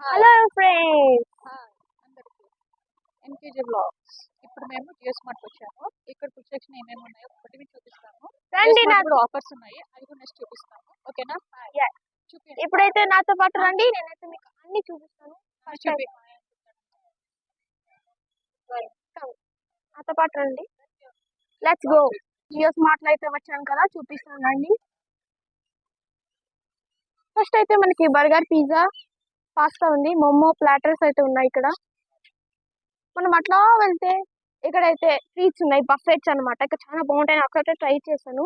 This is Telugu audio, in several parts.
హలో ఫ్రెండ్స్, అందరికి ఎన్కేజీ బ్లాగ్స్. ఇప్పుడు మేము జియో స్మార్ట్ వచ్చాము. ఇక్కడ ఫుడ్ సెక్షన్ ఏమేమి ఉన్నాయో ఒకటి మీకు చూపిస్తాము. రండి కూడా ఆఫర్స్ ఉన్నాయి, అవి కూడా నెక్స్ట్ చూపిస్తాము. ఓకేనా? ఇప్పుడైతే నాతో పాటు రండి, నేనైతే మీకు అన్ని చూపిస్తాను. నాతో పాటు రండి, లెట్స్ గో. జియో స్మార్ట్ లో అయితే వచ్చాను కదా, చూపిస్తాను రండి. ఫస్ట్ అయితే మనకి బర్గర్, పిజ్జా, పాస్తా ఉంది. మోమో ప్లాటర్స్ అయితే ఉన్నాయి ఇక్కడ. మనం అట్లా వెళ్తే ఇక్కడైతే ట్రీట్స్ ఉన్నాయి, బఫెట్స్ అన్నమాట. ఇక్కడ చాలా బాగుంటాయి, అక్కడైతే ట్రై చేశాను.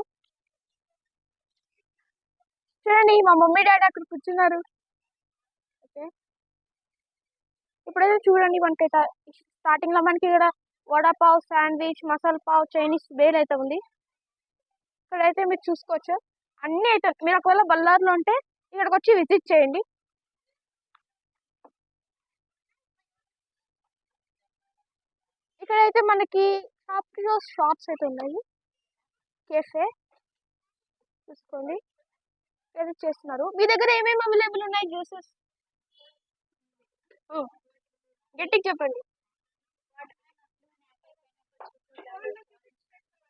చూడండి, మా మమ్మీ డాడీ అక్కడ కూర్చున్నారు. ఓకే, ఇప్పుడైతే చూడండి, మనకైతే స్టార్టింగ్ లో మనకి ఇక్కడ vada pav, sandwich, masala pav, Chinese bale అయితే ఉంది. ఇక్కడైతే మీరు చూసుకోవచ్చు అన్ని అయితే. మీరు ఒకవేళ బల్లార్లో ఉంటే ఇక్కడికి వచ్చి విజిట్ చేయండి. ఇక్కడైతే మనకి షాప్స్ అయితే ఉన్నాయి. కేఫే చూసుకోండి, ఏది చేస్తున్నారు. మీ దగ్గర ఏమేమి అవైలబుల్ ఉన్నాయి జ్యూసెస్? గట్టిగా చెప్పండి.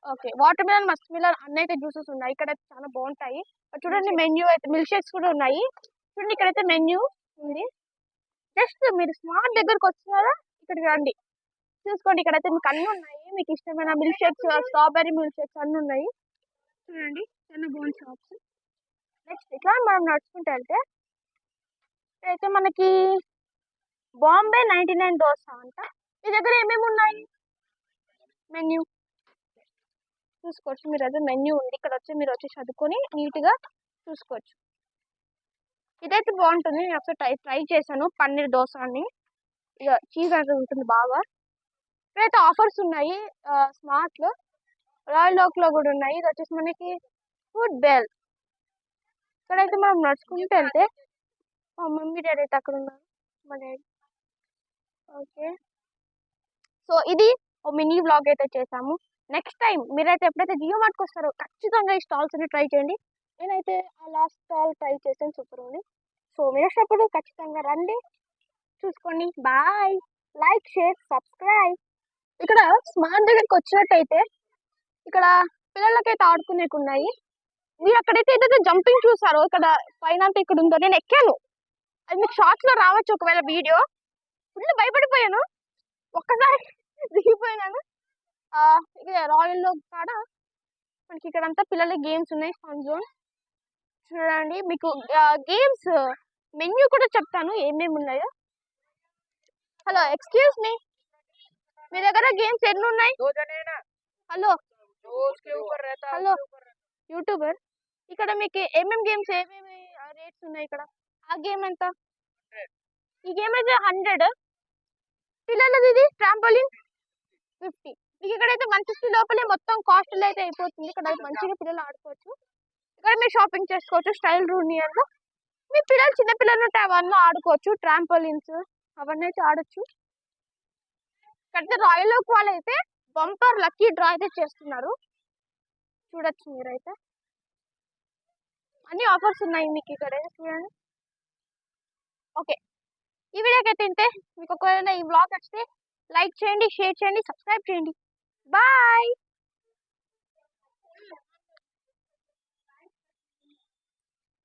Okay, water melon, Musk melon అన్ని అయితే జ్యూసెస్ ఉన్నాయి. ఇక్కడ చాలా బాగుంటాయి. చూడండి, మెన్యూ అయితే మిల్క్ షేక్స్ కూడా ఉన్నాయి. చూడండి, ఇక్కడైతే మెన్యూ ఉంది. జస్ట్ మీరు స్మార్ట్ దగ్గరకు వచ్చినారా ఇక్కడికి రండి, చూసుకోండి. ఇక్కడైతే మీకు అన్ని ఉన్నాయి. మీకు ఇష్టమైన milk shakes, strawberry milk shakes అన్ని ఉన్నాయి. చూడండి, చాలా బాగుంది షాప్స్. నెక్స్ట్ ఇట్లా మనం నడుచుకుంటూ వెళ్తే అయితే మనకి బాంబే 99 దోశ అంట. మీ దగ్గర ఏమేమి ఉన్నాయి? మెన్యూ చూసుకోవచ్చు. మీరు అయితే మెన్యూ ఉంది, ఇక్కడ వచ్చి మీరు వచ్చి చదువుకొని నీట్గా చూసుకోవచ్చు. ఇదైతే బాగుంటుంది, నేను ఒకసారి ట్రై చేశాను. పన్నీర్ దోశ అని, ఇక చీజ్ అయితే ఉంటుంది బాగా. ఇక్కడైతే ఆఫర్స్ ఉన్నాయి. స్మార్ట్లో, రాయల్ ఓక్ లో కూడా ఉన్నాయి. ఇది వచ్చేసి మనకి ఫుడ్ బెల్. ఇక్కడైతే మనం నడుచుకుంటూ వెళ్తే మా మమ్మీ డాడీ అయితే అక్కడ ఉన్నారు, మా డాడీ. ఓకే, సో ఇది ఓ మినీ వ్లాగ్ అయితే చేసాము. నెక్స్ట్ టైం మీరైతే ఎప్పుడైతే జియో మార్ట్కి వస్తారో ఖచ్చితంగా ఈ స్టాల్స్ అన్ని ట్రై చేయండి. నేనైతే ఆ లాస్ట్ స్టాల్ ట్రై చేసాను, సూపర్ ఉంది. సో మీరు వచ్చినప్పుడు ఖచ్చితంగా రండి, చూసుకోండి. Bye, like, share, subscribe. ఇక్కడ స్మార్ట్ దగ్గరికి వచ్చినట్టయితే ఇక్కడ పిల్లలకైతే ఆడుకునేవి ఉన్నాయి. మీరు అక్కడైతే ఏదైతే జంపింగ్ చూసారో, ఇక్కడ పైన ఇక్కడ ఉందో, నేను ఎక్కాను. అది మీకు షార్ట్స్ లో రావచ్చు ఒకవేళ వీడియో. ఫుల్ భయపడిపోయాను, ఒక్కసారి దిగిపోయినాను. ఇక రాయల్లో కాడ మనకి ఇక్కడంతా పిల్లల గేమ్స్ ఉన్నాయి, ఫన్ జోన్. చూడండి, మీకు గేమ్స్ మెన్యూ కూడా చెప్తాను ఏమేమి ఉన్నాయో. హలో, ఎక్స్క్యూజ్ మీ, మీ దగ్గర గేమ్స్ ఎన్ని ఉన్నాయి? హలో హలో యూట్యూబర్, ఇక్కడ మీకు ఏమేమి గేమ్స్, ఏమేమి రేట్స్ ఉన్నాయి ఇక్కడ? ఆ గేమ్ ఎంత? ఈ గేమ్ అయితే 100. పిల్లలది ఇది ట్రాంపోలిన్ 50. మీకు ఇక్కడైతే 150 లోపలే మొత్తం కాస్ట్లు అయితే అయిపోతుంది. ఇక్కడ మంచిగా పిల్లలు ఆడుకోవచ్చు. ఇక్కడ మీరు షాపింగ్ చేసుకోవచ్చు. స్టైల్ రూనియర్ లో మీ పిల్లలు, చిన్న పిల్లలు ఉంటే అవన్నీ ఆడుకోవచ్చు. ట్రాంపోలిన్స్ అవన్నీ అయితే ఆడొచ్చు. ఇక్కడ రాయల్ ఓక్ వాళ్ళు అయితే బంపర్ లక్కీ డ్రా అయితే చేస్తున్నారు, చూడొచ్చు మీరైతే. అన్ని ఆఫర్స్ ఉన్నాయి మీకు ఇక్కడ చూడండి. ఓకే, ఈ వీడియోకి అయితే తింటే మీకు ఒకవేళ ఈ వ్లాగ్ వస్తే లైక్ చేయండి, షేర్ చేయండి, సబ్స్క్రైబ్ చేయండి. బాయ్.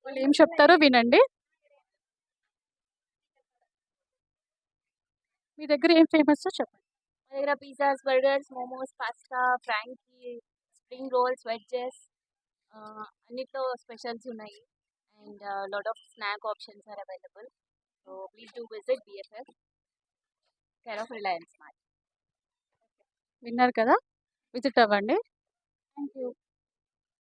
వాళ్ళు ఏం చెప్తారో వినండి. మీ దగ్గర ఏం ఫేమస్ చెప్పండి. మా దగ్గర pizzas, burgers, momos, pasta, frankie, spring rolls, wedges అన్నిట్లో స్పెషల్స్ ఉన్నాయి. And lot of snack options are available. So please do visit BFF, care of Reliance mart. విన్నారు కదా, విజిట్ అవ్వండి. Thank you.